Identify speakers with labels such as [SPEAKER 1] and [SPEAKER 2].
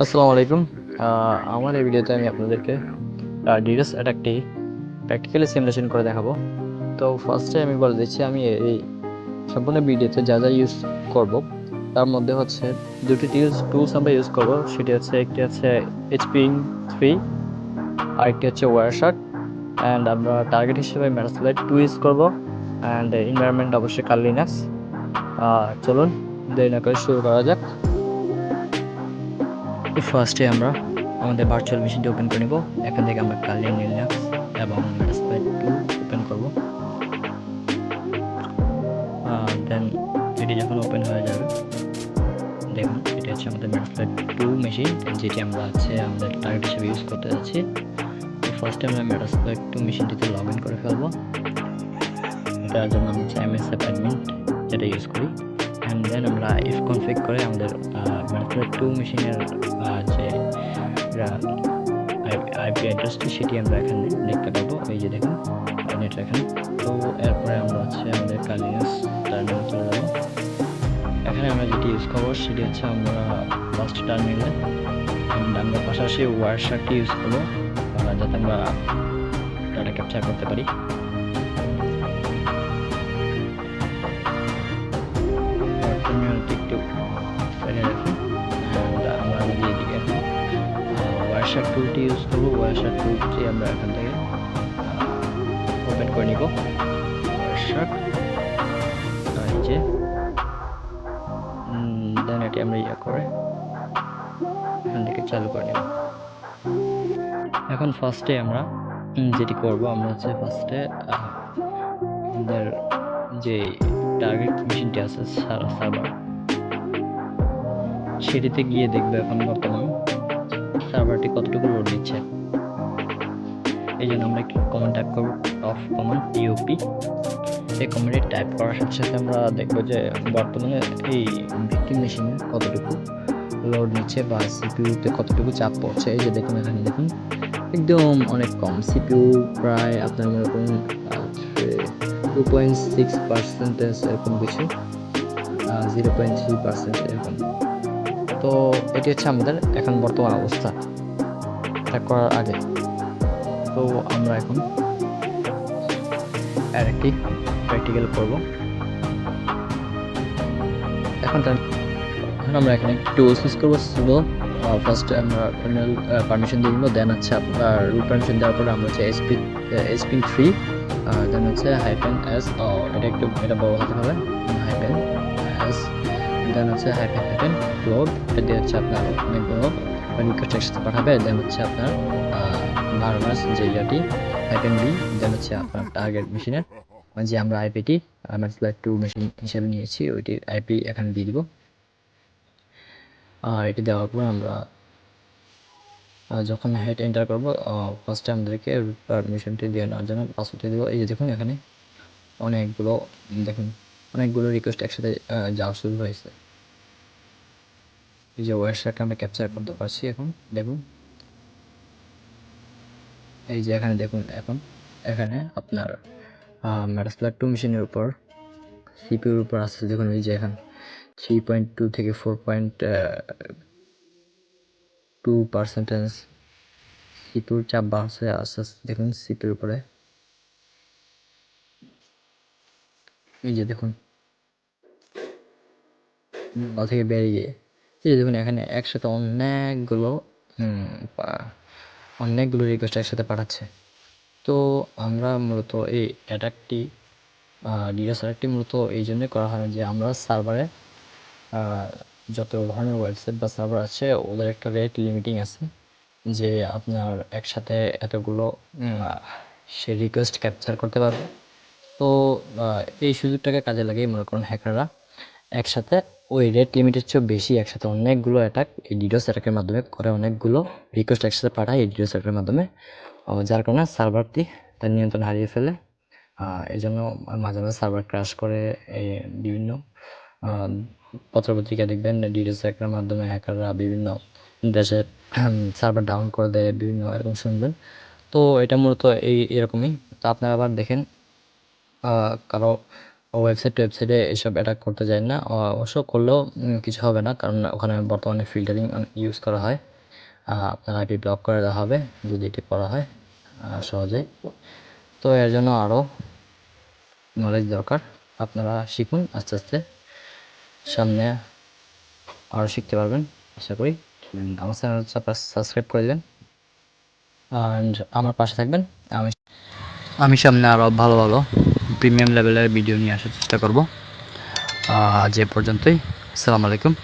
[SPEAKER 1] আসসালামু আলাইকুম। আমার এই ভিডিওতে আমি আপনাদেরকে ডিডোস অ্যাটাকটি প্র্যাকটিক্যালি সিমুলেশন করে দেখাবো। তো ফার্স্টে আমি বলে দিচ্ছি আমি এই সম্পূর্ণ ভিডিওতে যা যা ইউজ করব তার মধ্যে হচ্ছে দুটি টুলস আমরা ইউজ করব। সেটি হচ্ছে একটি হচ্ছে HP3, আরেকটি হচ্ছে ওয়ারশার্ক, অ্যান্ড আমরা টার্গেট হিসেবে মেটাসপ্লয়েড 2 ইউজ করব, অ্যান্ড এনভায়রনমেন্ট অবশ্যই কাল লিনাক্স। চলুন দেরি না করে শুরু করা যাক। ফার্স্টে আমরা আমাদের ভার্চুয়াল মেশিনটি ওপেন করে নিব। এখান থেকে আমরা কালিয়ান লিনাক্স এবং মেটাসপ্লয়েড 2 ওপেন করব। দেন এটি যখন ওপেন হয়ে যাবে, দেখুন এটি হচ্ছে আমাদের মেটাসপ্লয়েড 2 মেশিন, যেটি আমরা আমাদের টার্গেট হিসেবে ইউজ করতে যাচ্ছি। তো ফার্স্টে আমরা মেটাসপ্লয়েড 2 মেশিনটিতে লগ ইন করে ফেলবো। এটার জন্য আমি MSF অ্যাডমিন যেটা ইউজ করি, অ্যান্ড দেন আমরা ইফ কনফিগ করে আমাদের মেটাসপ্লয়েড 2 মেশিনের যে আইপি অ্যাড্রেসটি সেটি আমরা এখানে দেখতে পাবো। এই যে দেখুন নেট এখানে। তো এরপরে আমরা আমাদের কালিনাস টার্মিনাল চলে যাবো। এখানে আমরা যেটি ইউজ করবো সেটি হচ্ছে আমরা ফার্স্ট টার্মিনালে আমরা পাশাপাশি ওয়ারশার্কটি ইউজ করবো, যাতে আমরা ডাটা ক্যাপচার করতে পারি। টার্মিনালটি একটু ফেলে রাখি, আমরা যদি এদিকে ওয়ারশার্ক টুলটি ইউজ করবো। ওয়ারশার্ক টুলটি আমরা এখান থেকে ওপেন করে নিব। ওয়ারশার্ক নিচে দেন এটি আমরা করে এখান থেকে চালু করে নেব। এখন ফার্স্টে আমরা যেটি করব, আমরা ফার্স্টে আমাদের যে টার্গেট মেশিনটি আছে সার্ভার, সেটিতে গিয়ে দেখবে এখন বর্তমান সার্ভারটি কতটুকু লোড দিচ্ছে। এই জন্য আমরা একটি কমান্ড টাইপ করব, টপ কমান্ড ইউপি। এই কমান্ডটি টাইপ করার সাথে সাথে আমরা দেখব যে বর্তমানে এই ভিক্টিম মেশিনে কতটুকু লোড নিচ্ছে বা সিপিইউতে কতটুকু চাপ পড়ছে। এই যে দেখুন এখানে দেখুন একদম অনেক কম, সিপিইউ প্রায় আপনার মনে করুন 2.6% এরকম কিছু, 0.3% এরকম। তো এটি হচ্ছে আমাদের এখন বর্তমান অবস্থা এটা করার আগে। তো আমরা এখন আরেকটি প্র্যাকটিক্যাল করব। এখন আমরা এখানে টুলস ইউজ করবো সুডো। ফার্স্ট আমরা কার্নেল পারমিশন দিয়ে দিব, দেন হচ্ছে আপনার রুট পারমিশন দেওয়ার পরে আমরা SP3, দেন হচ্ছে -s, এটা বড় হতে হবে, -s, দেন হচ্ছে লোড, এটা দিয়ে হচ্ছে আপনার অনেকগুলো রিকোয়েস্ট একসাথে পাঠাবে। দেন হচ্ছে আপনার ভার্নাস যে ইয়াটি -b, দেন হচ্ছে আপনার টার্গেট মেশিনের যে আমরা আইপিটি মেটাসপ্লয়েড 2 মেশিন হিসেবে নিয়েছি ওইটির আইপি এখানে দিয়ে দিব। এটি দেওয়ার পর আমরা যখন হেড এন্টার করবো, ফার্স্টে আমাদেরকে রুট পারমিশনটি দিয়ে নেওয়ার জন্য পাসওয়ার্ডটি দেবো। এই যে দেখুন এখানে অনেকগুলো রিকোয়েস্ট একসাথে যাওয়া শুরু হয়েছে। এই যে ওয়েবসাইটটা আমরা ক্যাপচার করতে পারছি। এখন দেখুন এই যে এখানে দেখুন এখন এখানে আপনার মেটাসপ্লয়েড 2 মেশিনের উপর সিপিইউর উপর আসছে। দেখুন এই যে এখানে 3.2 থেকে 4.2% সিপিইউর চাপ বাড়ছে আস্তে আস্তে। দেখুন সিপিইউর উপরে এই যে দেখুন থেকে বেরিয়ে এই যে দেখুন এখানে একসাথে অনেকগুলো রিকোয়েস্ট একসাথে পাঠাচ্ছে। তো আমরা মূলত এই অ্যাটাকটি ডিডোস অ্যাটাকটি মূলত এই জন্যই করা হয় যে আমরা সার্ভারে যত ধরনের ওয়েবসাইট বা সার্ভার আছে ওদের একটা রেট লিমিটিং আছে, যে আপনার একসাথে এতগুলো সে রিকোয়েস্ট ক্যাপচার করতে পারবে। তো এই সুযোগটাকে কাজে লাগিয়ে মনে করুন হ্যাকাররা একসাথে ওই রেট লিমিটের চেয়েও বেশি একসাথে অনেকগুলো অ্যাটাক এই ডিডোস অ্যাটাকের মাধ্যমে করে, অনেকগুলো রিকোয়েস্ট একসাথে পাঠায় এই ডিডোস অ্যাটাকের মাধ্যমে, যার কারণে সার্ভারটি তার নিয়ন্ত্রণ হারিয়ে ফেলে। এই জন্য মাঝে মাঝে সার্ভার ক্র্যাশ করে। এই বিভিন্ন পত্রপত্রিকা দেখবেন ডিডোস অ্যাটাকের মাধ্যমে হ্যাকাররা বিভিন্ন দেশে সার্ভার ডাউন করে দেয়, বিভিন্ন এরকম শুনবেন। তো এটা মূলত এরকমই। তো আপনারা আবার দেখেন কারো ওয়েবসাইটে এসব অ্যাটাক করতে যাই না। অবশ্য করলেও কিছু হবে না, কারণ ওখানে বর্তমানে ফিল্টারিং ইউজ করা হয়। আপনার আইপি ব্লক করে দেওয়া হবে যদি এটি করা হয় সহজেই। তো এর জন্য আরও নলেজ দরকার। আপনারা শিখুন, আস্তে আস্তে সামনে আরও শিখতে পারবেন আশা করি। আমার চ্যানেলটা সাবস্ক্রাইব করে দেবেন অ্যান্ড আমার পাশে থাকবেন। আমি সামনে আরও ভালো ভালো প্রিমিয়াম লেভেলের ভিডিও নিয়ে আসার চেষ্টা করব। আজ এ পর্যন্তই। আসসালামু আলাইকুম।